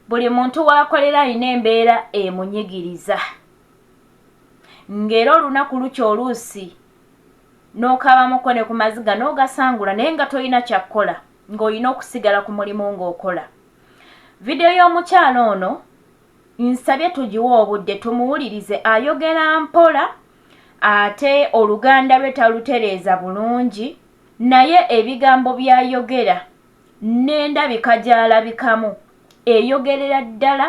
buli muntu wakolera alina embeera emunyigiriza. Ng'era olunaku lukya oluusi n'okabamuko ne ku maziga n'ogasangula naye nga tolina kyakkola ng'olina okusigala ku mulimu ng'okola. Vidiyo y'omukyala ono nsabye tugiwe obudde tumuwulirize, ayogera mpola ate oluganda lwe talutereeza bulungi, naye ebigambo by'ayogera n'endabika gy'alabikamu eyogerera ddala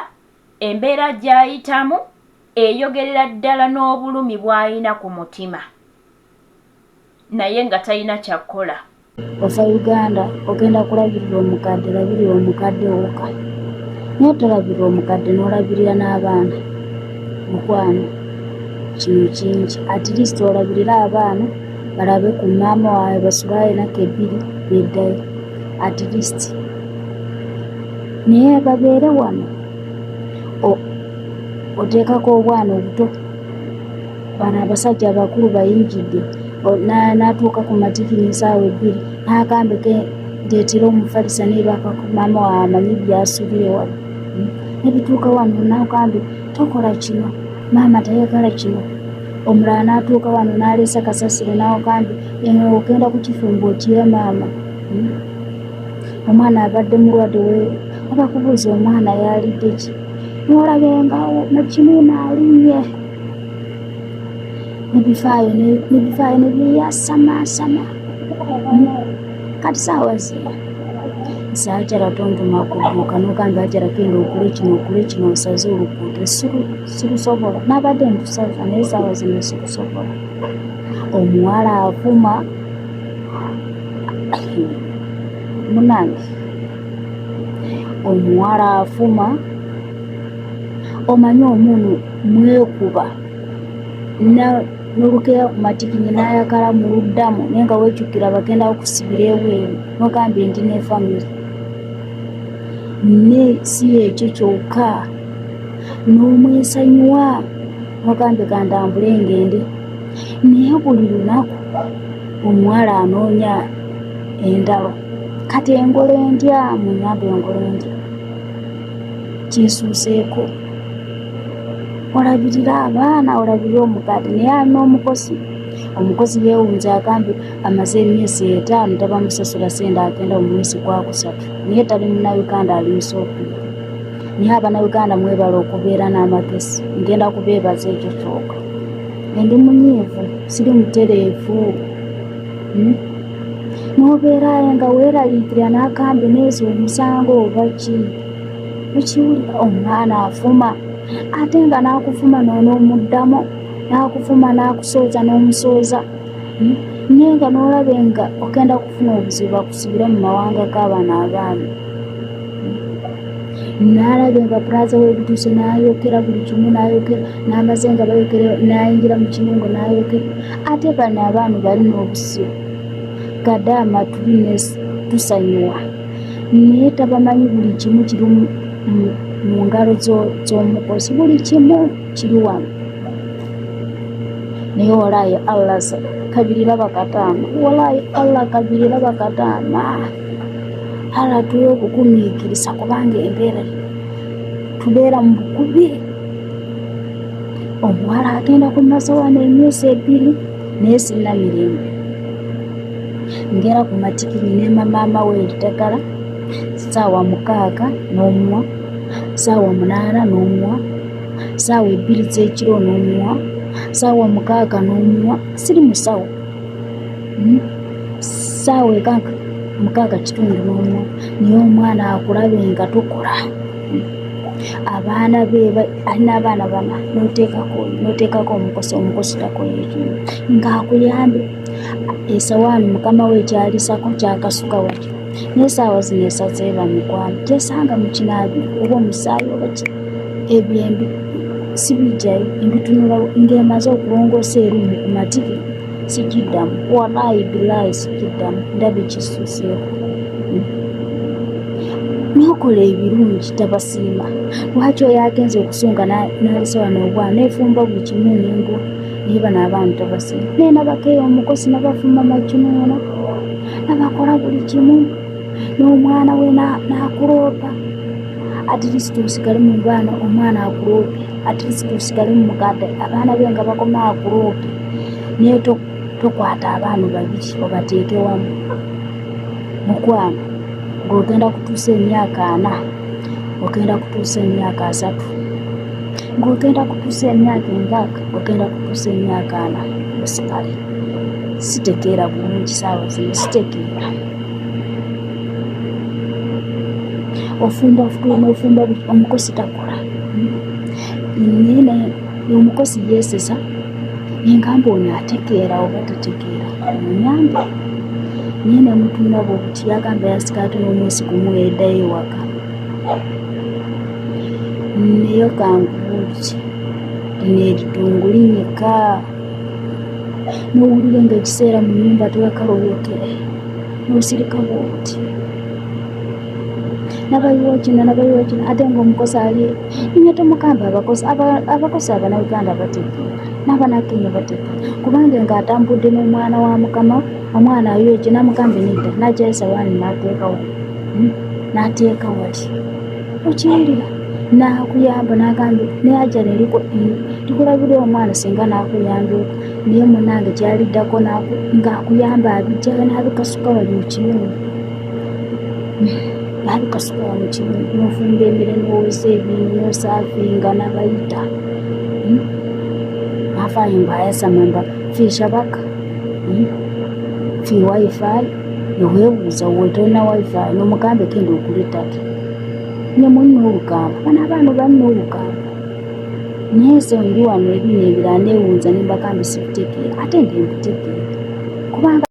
embeera gy'ayitamu, eyogerera ddala n'obulumi bw'ayina ku mutima naye nga talina kyakkola. Ova Uganda ogenda kulabirira omukadde, labirira omukadde wokka. Naye tolabirira omukadde n'olabirira n'abaana. Mukwano kino kingi. At least olabirira abaana balabe ku maama waabwe basulayo ennaku ebbiri beddayo. At least naye babeere wano oteekako obwana obuto. Bano abasajja abakulu bayingidde n'atuuka ku matikini ensaawa ebbiri n'akambe ke ndeetera omufalisa neebaka ku maama waawe amanyi byasubire wano. Nebituuka wano n'akambe tokola kino, maama tayagala kino. Omulala n'atuuka wano n'aleesa kasasiro n'akambe ogenda ku kifumbo otire maama. Omwana abadde mulwadde abakubuuza omwana yalidde ki, n'olaba engawo nakimu n'alinnye. Nebifaayo nebyeyasamasama. Kati saawa zino nsaajala tontoma kubuuka n'ogamba ajala genda okule kino osaze oluguudo sirusobola. Nabadde ntusaza naye saawa zino sirusobola. Omuwala avuma munange, omuwala afuma omanyi omuntu mwekuba n'olukeera ku matikini n'ayagala mu luddamu naye nga weejjukira bagenda okusibira ebweru n'ogamba ndi ne famire. Ne si ekyo kyokka n'omwesonyiwa n'ogambe gandambule ngende. Naye buli lunaku omuwala anoonya endalo. Kati engolo endya munyambe engolo endya kinsuuseeko. Olabirira abaana olabirira omukadde naye alina omukozi. Omukozi yeewunze agambe amaze emyezi 5 tabamusasula sente agenda mu mwezi gwakusatu naye tali munnayuganda ali musoopiri. Naye abannayuganda mwebala okubeera n'amagezi. Ngenda kubeebaza ekyo kyokka. Ndi munyiivu siri mutereevu. N'obeerayo nga weeraliikirira n'akambe neeza omusango oba ki. Mukiwulira omwana afuma ate nga n'akufuma n'onomuddamu n'akufuma n'akusooza n'omusooza. Naye nga n'olabe nga ogenda kufuna obuzibu akusibire mu mawanga g'abaana abaami. N'alabe nga pulaza w'ebituuse n'ayokera buli kimu n'ayokera n'amaze nga bayokera n'ayingira mu kimungo n'ayokera. Ate bano abaami balina obusibu gaddaama tuli tusanyuwa naye tabamanyi buli kimu kiri mu ngalo z'omukozi. Buli kimu kiri wano. Naye walaayi Allah kabirira bakataama. Walaayi Allah kabirira bakataama. Allah tuwe okugumiikiriza kubanga embeera tubeera mu bukubi. Omuwala agenda kumasa wano emyezi 2 naye sirina mirembe. Ngera ku matikini ne maama we eritagala ssaawa 6 n'omuwa, ssaawa 8 n'omuwa, ssaawa 2 z'ekiro n'omuwa, ssaawa 6 n'omuwa. Siri musawo. Ssaawa 6 n'omuwa. Naye omwana akulabe nga tukola. Abaana be alina abaana 4 n'oteekako omukozi takola ekimu ng'akuyambe. Esawaani mukama we kyalisako kyakasuka watyo. Naye essaawa zino esaze bamikwano kyesanga mu kinaabi oba omusaayi oba ki ebyembi sibijjayo embitunula ng'emaze okulongoosa erumu ku matiki sikiddamu. Walaayi bilaayi sikiddamu. Ndaba ekisuuseeko. N'okola ebirungi tabasiima. Lwaki oyo agenze okusunga n'alisa wano obwana neefumba buli kimu n'engwa naye bano abantu tabasiima. Naye nabakeeya omukozi nabafumba makinuuna nabakola buli kimu. N'omwana we n'akuloopa at least usigale mu bwana omwana akulope, at least usigale mu mukadde abaana be nga bakoma akulope, naye tokwata abaana babiri obateeke wamu mukwano ng'ogenda kutuusa emyaka 4, ogenda kutuusa emyaka 3, ng'ogenda kutuusa emyaka 6, ogenda kutuusa emyaka 4 osigale. Sitegeera bulungi saawa zino, sitegeera. Ofumba omukozi takola. Nyine omukozi yeesesa engamba ono ategeera oba tategeera munyambe. Nyine mutunda bw'obuti yagamba yasikaate n'omwezi gumu eddayo ewaka. Naye kangubuuze lino eridungu linyika, n'owulire ng'ekiseera mu nnyumba tewakala oyokere n'osirika bw'obuti. Nabayiwa kino ate ng'omukozi ali nye tomugamba abakozi Abannayuganda bategeera n'Abannakenya bategeera, kubanga ng'atambudde n'omwana wa Mukama, omwana ayoje n'amugamba nedda n'ajja esawaani n'ateeka wali okiwulira n'akuyamba n'agambye naye ajja likulabira omwana singa n'akuyambye naye munnange gy'aliddako ng'akuyamba abijjaga n'abikasuka wali mu kiyungu, n'abikasuka wali mu kiyungu, n'ofumba emmere n'owoza ebintu n'osaafinga n'abayita afaayo ng'ayasamamba ffe Shabaka ffe wifi neweebuuza wetolina wifi n'omugambe kenda okula ettaka ne mulina olugamba bano abaana balina olugamba. Naye so ndi wano ebino ebirala neewuunza ne mbagamba sibitegeera ate nge mbitegeera kubanga